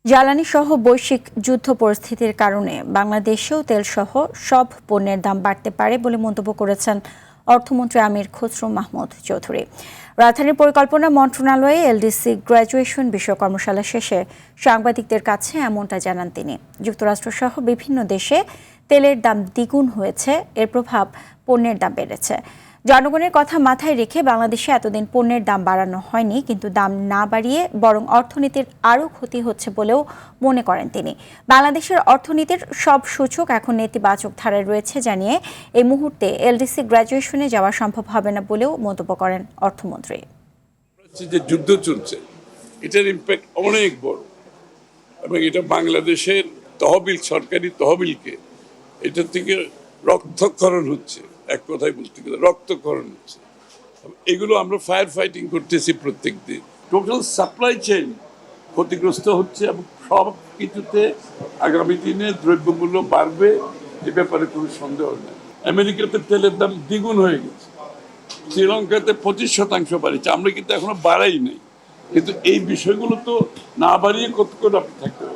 জ্বালানি সহ বৈশ্বিক যুদ্ধ পরিস্থিতির কারণে বাংলাদেশেও তেলসহ সব পণ্যের দাম বাড়তে পারে বলে মন্তব্য করেছেন অর্থমন্ত্রী আমির খসরু মাহমুদ চৌধুরী। রাজধানীর পরিকল্পনা মন্ত্রণালয়ে এলডিসি গ্র্যাজুয়েশন বিষয় কর্মশালা শেষে সাংবাদিকদের কাছে এমনটা জানান তিনি। যুক্তরাষ্ট্রসহ বিভিন্ন দেশে তেলের দাম দ্বিগুণ হয়েছে, এর প্রভাব পণ্যের দাম বেড়েছে। জনগণের কথা মাথায় রেখে বাংলাদেশে এতদিন পণ্যের দাম বাড়ানো হয়নি, কিন্তু দাম না বাড়িয়ে বরং অর্থনীতির আরও ক্ষতি হচ্ছে বলেও মনে করেন তিনি। বাংলাদেশের অর্থনীতির সব সূচক এখন নেতিবাচক ধারায় রয়েছে জানিয়ে এই মুহূর্তে এলডিসি গ্র্যাজুয়েশনে যাওয়া সম্ভব হবে না বলেও মন্তব্য করেন অর্থমন্ত্রী। যে যুদ্ধ চলছে এটার ইম্প্যাক্ট অনেক বড়, এবং এটা বাংলাদেশের তহবিল, সরকারি তহবিলকে এটা থেকে রক্তক্ষরণ হচ্ছে, এক কথায় বলতে গেলে রক্তক্ষরণ হচ্ছে। এগুলো আমরা ফায়ার ফাইটিং করতেছি প্রত্যেক দিন। টোটাল সাপ্লাই চেইন ক্ষতিগ্রস্ত হচ্ছে এবং সব কিছুতে আগামী দিনে দ্রব্যমূল্য বাড়বে, এ ব্যাপারে কোনো সন্দেহ নেই। আমেরিকাতে তেলের দাম দ্বিগুণ হয়ে গেছে, শ্রীলঙ্কাতে 25% বাড়িয়েছে, আমরা কিন্তু এখনো বাড়াই নাই। কিন্তু এই বিষয়গুলো তো না বাড়িয়ে কত করে আপনি থাকতে পারেন।